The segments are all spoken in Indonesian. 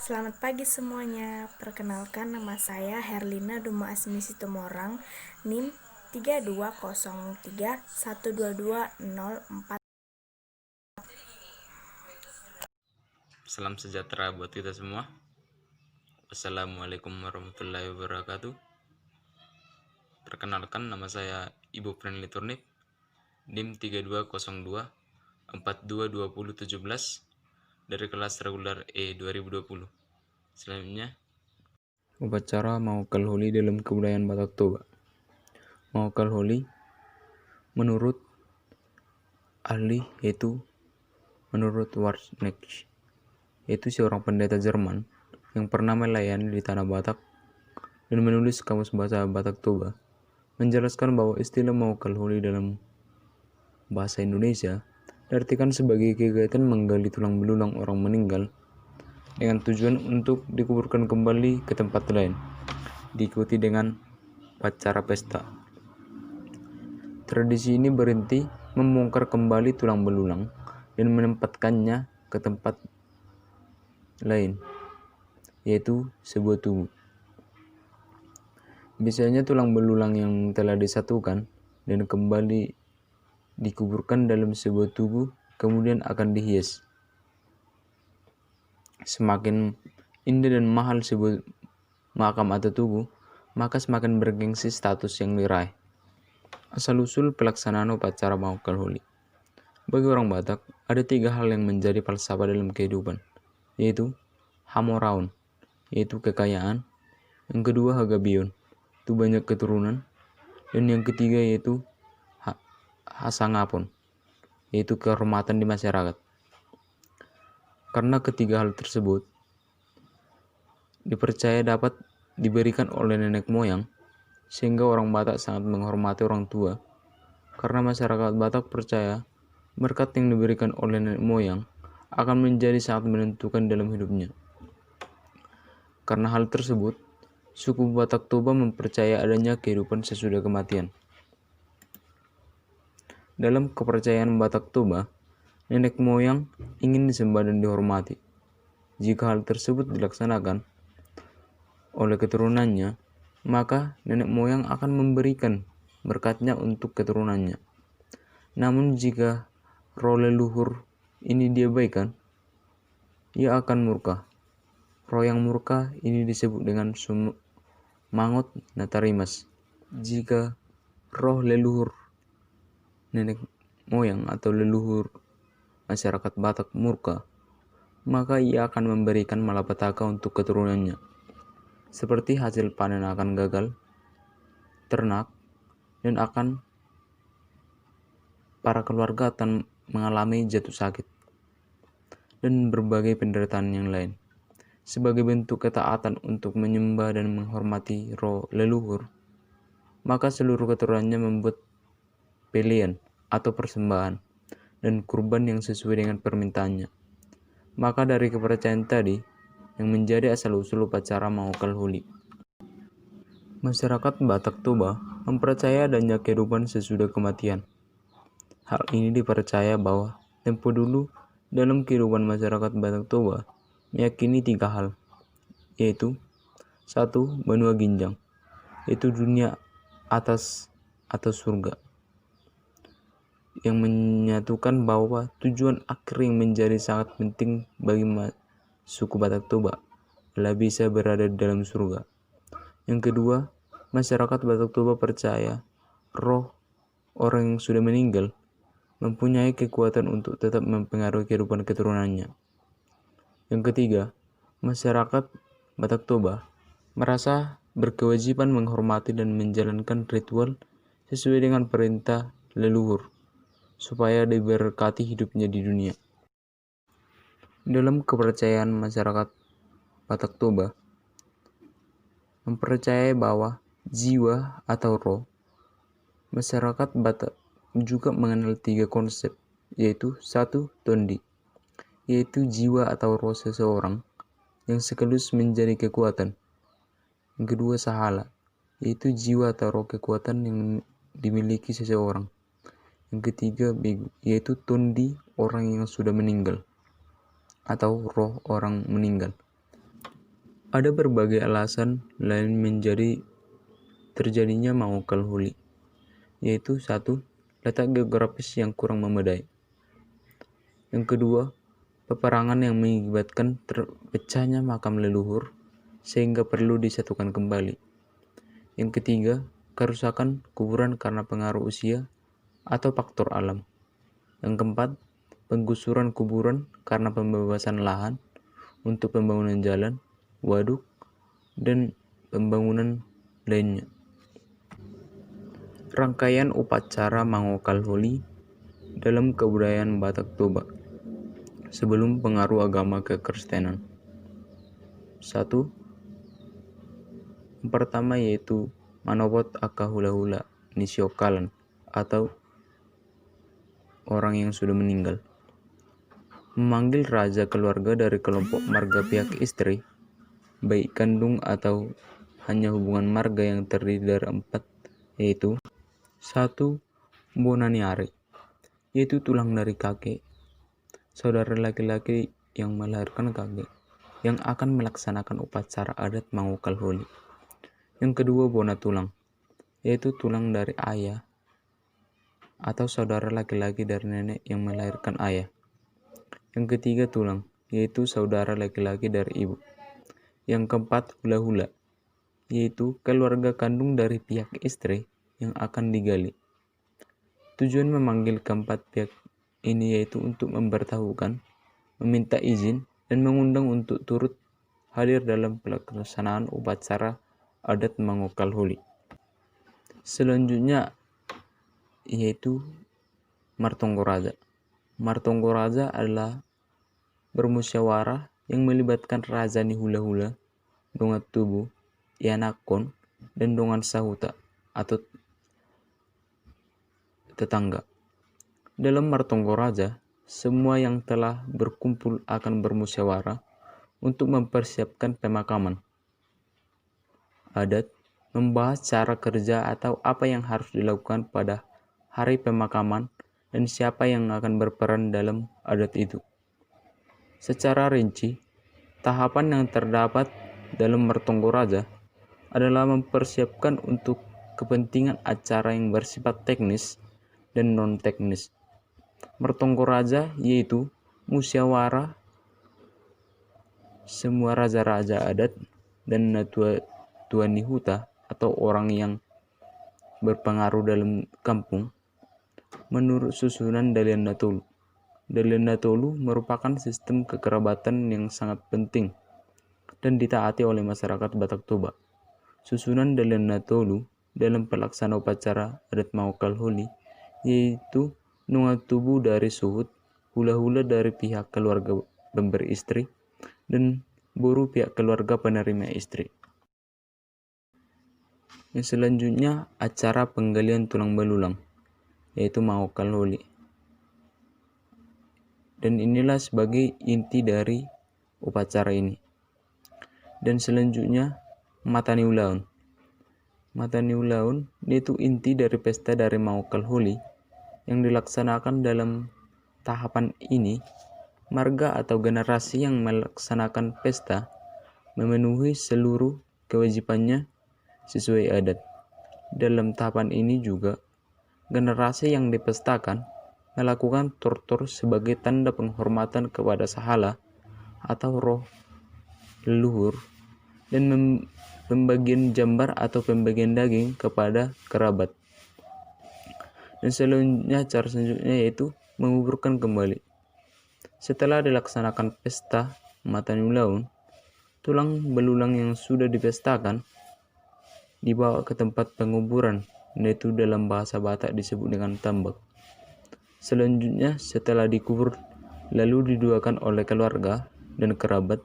Selamat pagi semuanya. Perkenalkan, nama saya Herlina Duma Asmi Situmorang, NIM 3203122004. Salam sejahtera buat kita semua. Assalamualaikum warahmatullahi wabarakatuh. Perkenalkan, nama saya Ibu Friendly Turnip, NIM 3202422017 dari kelas reguler E 2020. Selanjutnya, upacara Maukal Holi dalam kebudayaan Batak Toba. Maukal Holi menurut ahli menurut Warneck, yaitu seorang pendeta Jerman yang pernah melayani di tanah Batak dan menulis kamus bahasa Batak Toba, menjelaskan bahwa istilah Maukal Holi dalam bahasa Indonesia diartikan sebagai kegiatan menggali tulang belulang orang meninggal dengan tujuan untuk dikuburkan kembali ke tempat lain, diikuti dengan upacara pesta. Tradisi ini berarti membongkar kembali tulang belulang dan menempatkannya ke tempat lain, yaitu sebuah tubuh. Biasanya tulang belulang yang telah disatukan dan kembali dikuburkan dalam sebuah tubuh kemudian akan dihias. Semakin indah dan mahal sebuah makam atau tubuh, maka semakin bergengsi status yang diraih. Asal-usul pelaksanaan upacara Maukal Holi. Bagi orang Batak, ada 3 hal yang menjadi falsafah dalam kehidupan, yaitu Hamoraun, yaitu kekayaan, yang kedua Hagabion, itu banyak keturunan, dan yang ketiga yaitu Hasangapon, yaitu kehormatan di masyarakat. Karena ketiga hal tersebut dipercaya dapat diberikan oleh nenek moyang, sehingga orang Batak sangat menghormati orang tua. Karena masyarakat Batak percaya berkat yang diberikan oleh nenek moyang akan menjadi sangat menentukan dalam hidupnya. Karena hal tersebut, suku Batak Toba mempercaya adanya kehidupan sesudah kematian. Dalam kepercayaan Batak Toba, nenek moyang ingin disembah dan dihormati. Jika hal tersebut dilaksanakan oleh keturunannya, maka nenek moyang akan memberikan berkatnya untuk keturunannya. Namun jika roh leluhur ini diabaikan, ia akan murka. Roh yang murka ini disebut dengan Mangot Natarimas. Jika roh leluhur nenek moyang atau leluhur masyarakat Batak murka, maka ia akan memberikan malapetaka untuk keturunannya, seperti hasil panen akan gagal, ternak, dan akan para keluarga akan mengalami jatuh sakit, dan berbagai penderitaan yang lain. Sebagai bentuk ketaatan untuk menyembah dan menghormati roh leluhur, maka seluruh keturunannya membuat pilihan atau persembahan dan kurban yang sesuai dengan permintaannya. Maka dari kepercayaan tadi yang menjadi asal-usul upacara Maukal Holi. Masyarakat Batak Toba mempercaya adanya kehidupan sesudah kematian. Hal ini dipercaya bahwa tempo dulu dalam kehidupan masyarakat Batak Toba meyakini 3 hal, yaitu 1. Benua Ginjang, yaitu dunia atas atau surga, yang menyatukan bahwa tujuan akhir yang menjadi sangat penting bagi suku Batak Toba adalah bisa berada di dalam surga. Yang kedua, masyarakat Batak Toba percaya roh orang yang sudah meninggal mempunyai kekuatan untuk tetap mempengaruhi kehidupan keturunannya. Yang ketiga, masyarakat Batak Toba merasa berkewajiban menghormati dan menjalankan ritual sesuai dengan perintah leluhur, supaya diberkati hidupnya di dunia. Dalam kepercayaan masyarakat Batak Toba mempercayai bahwa jiwa atau roh, masyarakat Batak juga mengenal 3 konsep, yaitu 1. Tondi, yaitu jiwa atau roh seseorang yang sekaligus menjadi kekuatan. Yang kedua, Sahala, yaitu jiwa atau roh kekuatan yang dimiliki seseorang. Yang ketiga, Begu, yaitu Tondi, orang yang sudah meninggal atau roh orang meninggal. Ada berbagai alasan lain menjadi terjadinya Mangokal Holi, yaitu 1. Letak geografis yang kurang memadai. Yang kedua, peperangan yang mengakibatkan terpecahnya makam leluhur sehingga perlu disatukan kembali. Yang ketiga, kerusakan kuburan karena pengaruh usia atau faktor alam. Yang keempat, penggusuran kuburan karena pembebasan lahan untuk pembangunan jalan, waduk, dan pembangunan lainnya. Rangkaian upacara Mangokal Holi dalam kebudayaan Batak Toba sebelum pengaruh agama kekristenan. 1. Yang pertama yaitu Manobot Aka Hula-Hula Nisiokalan atau orang yang sudah meninggal. Memanggil raja keluarga dari kelompok marga pihak istri, baik kandung atau hanya hubungan marga yang terdiri dari 4, yaitu 1. Bonaniare, yaitu tulang dari kakek, saudara laki-laki yang melahirkan kakek, yang akan melaksanakan upacara adat Mangokal Holi. Yang kedua, Bona tulang, yaitu tulang dari ayah atau saudara laki-laki dari nenek yang melahirkan ayah. Yang ketiga, tulang, yaitu saudara laki-laki dari ibu. Yang keempat, hula-hula, yaitu keluarga kandung dari pihak istri yang akan digali. Tujuan memanggil keempat pihak ini yaitu untuk memberitahukan, meminta izin, dan mengundang untuk turut hadir dalam pelaksanaan upacara adat Mangokal Holi. Selanjutnya yaitu Martonggoraja. Martonggoraja adalah bermusyawarah yang melibatkan Rajani Hula-Hula, Dongan Tubuh, Ianakon, dan Dongan Sahuta atau tetangga. Dalam Martonggoraja, semua yang telah berkumpul akan bermusyawarah untuk mempersiapkan pemakaman adat, membahas cara kerja atau apa yang harus dilakukan pada hari pemakaman dan siapa yang akan berperan dalam adat itu. Secara rinci, tahapan yang terdapat dalam Martonggoraja adalah mempersiapkan untuk kepentingan acara yang bersifat teknis dan non-teknis. Martonggoraja yaitu musyawarah semua raja-raja adat dan tuan huta atau orang yang berpengaruh dalam kampung menurut susunan Dalian Natolu. Dalian Natolu merupakan sistem kekerabatan yang sangat penting dan ditaati oleh masyarakat Batak Toba. Susunan Dalian Natolu dalam pelaksanaan upacara adat Mangokal Holi yaitu Nunga Tubuh dari Suhut, Hula-Hula dari pihak keluarga pemberi istri, dan Boru pihak keluarga penerima istri. Yang selanjutnya acara penggalian tulang belulang yaitu Mangokal Holi. Dan inilah sebagai inti dari upacara ini. Dan selanjutnya Matani Ulaun. Matani Ulaun yaitu inti dari pesta dari Mangokal Holi yang dilaksanakan dalam tahapan ini. Marga atau generasi yang melaksanakan pesta memenuhi seluruh kewajibannya sesuai adat. Dalam tahapan ini juga generasi yang dipestakan melakukan tortur sebagai tanda penghormatan kepada sahala atau roh leluhur dan pembagian jambar atau pembagian daging kepada kerabat. Dan selanjutnya cara selanjutnya yaitu menguburkan kembali. Setelah dilaksanakan pesta Matani Ulaun, tulang belulang yang sudah dipestakan dibawa ke tempat penguburan, yaitu dalam bahasa Batak disebut dengan tambak. Selanjutnya setelah dikubur lalu didoakan oleh keluarga dan kerabat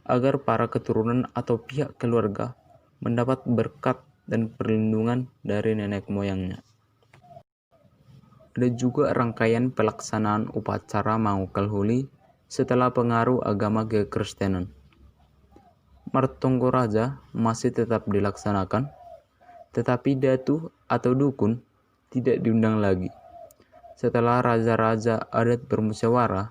agar para keturunan atau pihak keluarga mendapat berkat dan perlindungan dari nenek moyangnya. Ada juga rangkaian pelaksanaan upacara Mangokal Holi setelah pengaruh agama kekristenan. Martonggoraja masih tetap dilaksanakan, tetapi datu atau dukun tidak diundang lagi. Setelah raja-raja adat bermusyawarah,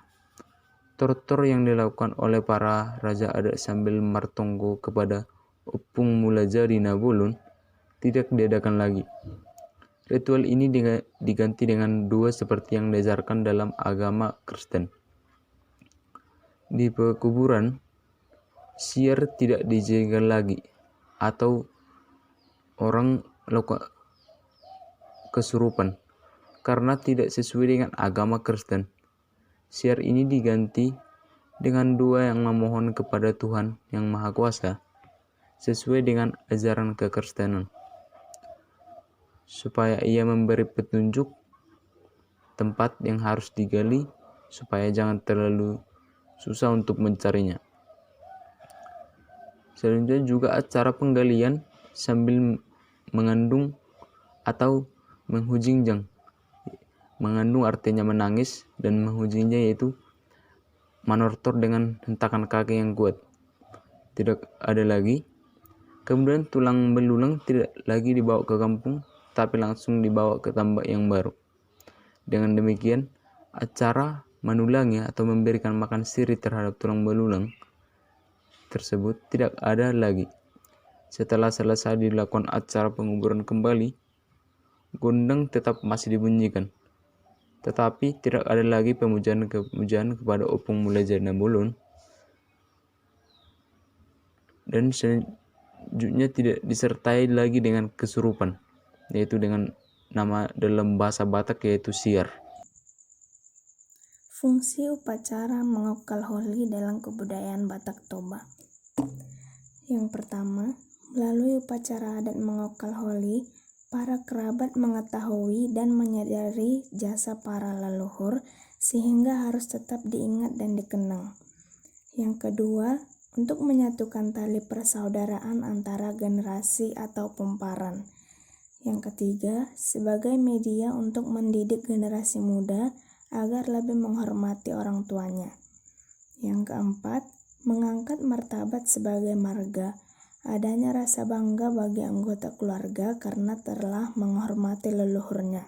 tortur yang dilakukan oleh para raja adat sambil martonggo kepada Opung Mulaja di Nabulun tidak diadakan lagi. Ritual ini diganti dengan dua seperti yang diajarkan dalam agama Kristen. Di pekuburan, siar tidak dijaga lagi atau orang kesurupan karena tidak sesuai dengan agama Kristen. Siar ini diganti dengan dua yang memohon kepada Tuhan yang Maha Kuasa sesuai dengan ajaran kekristenan, supaya ia memberi petunjuk tempat yang harus digali supaya jangan terlalu susah untuk mencarinya. Selanjutnya juga acara penggalian sambil mengandung atau menghujingjang. Mengandung artinya menangis dan menghujingnya yaitu manortor dengan hentakan kaki yang kuat. Tidak ada lagi. Kemudian tulang belulang tidak lagi dibawa ke kampung, tapi langsung dibawa ke tambak yang baru. Dengan demikian, acara menulangi atau memberikan makan sirih terhadap tulang belulang tersebut tidak ada lagi. Setelah selesai dilakukan acara penguburan kembali, gondang tetap masih dibunyikan. Tetapi tidak ada lagi pemujaan kepada Opung Mulaja Nabulun, dan selanjutnya tidak disertai lagi dengan kesurupan, yaitu dengan nama dalam bahasa Batak yaitu siar. Fungsi upacara mengokal holi dalam kebudayaan Batak Toba. Yang pertama, melalui upacara adat mengokal holi, para kerabat mengetahui dan menyadari jasa para leluhur sehingga harus tetap diingat dan dikenang. Yang kedua, untuk menyatukan tali persaudaraan antara generasi atau pemparan. Yang ketiga, sebagai media untuk mendidik generasi muda agar lebih menghormati orang tuanya. Yang keempat, mengangkat martabat sebagai marga. Adanya rasa bangga bagi anggota keluarga karena telah menghormati leluhurnya.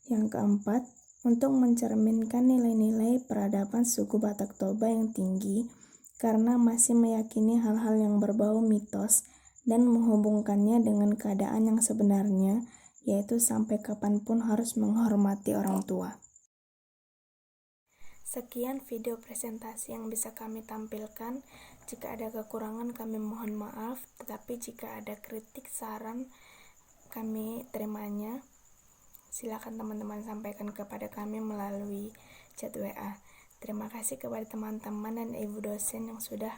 Yang keempat, untuk mencerminkan nilai-nilai peradaban suku Batak Toba yang tinggi karena masih meyakini hal-hal yang berbau mitos dan menghubungkannya dengan keadaan yang sebenarnya, yaitu sampai kapanpun harus menghormati orang tua. Sekian video presentasi yang bisa kami tampilkan. Jika ada kekurangan kami mohon maaf, tetapi jika ada kritik, saran, kami terimanya. Silakan teman-teman sampaikan kepada kami melalui chat WA. Terima kasih kepada teman-teman dan ibu dosen yang sudah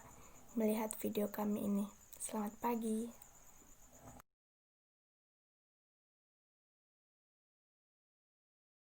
melihat video kami ini. Selamat pagi.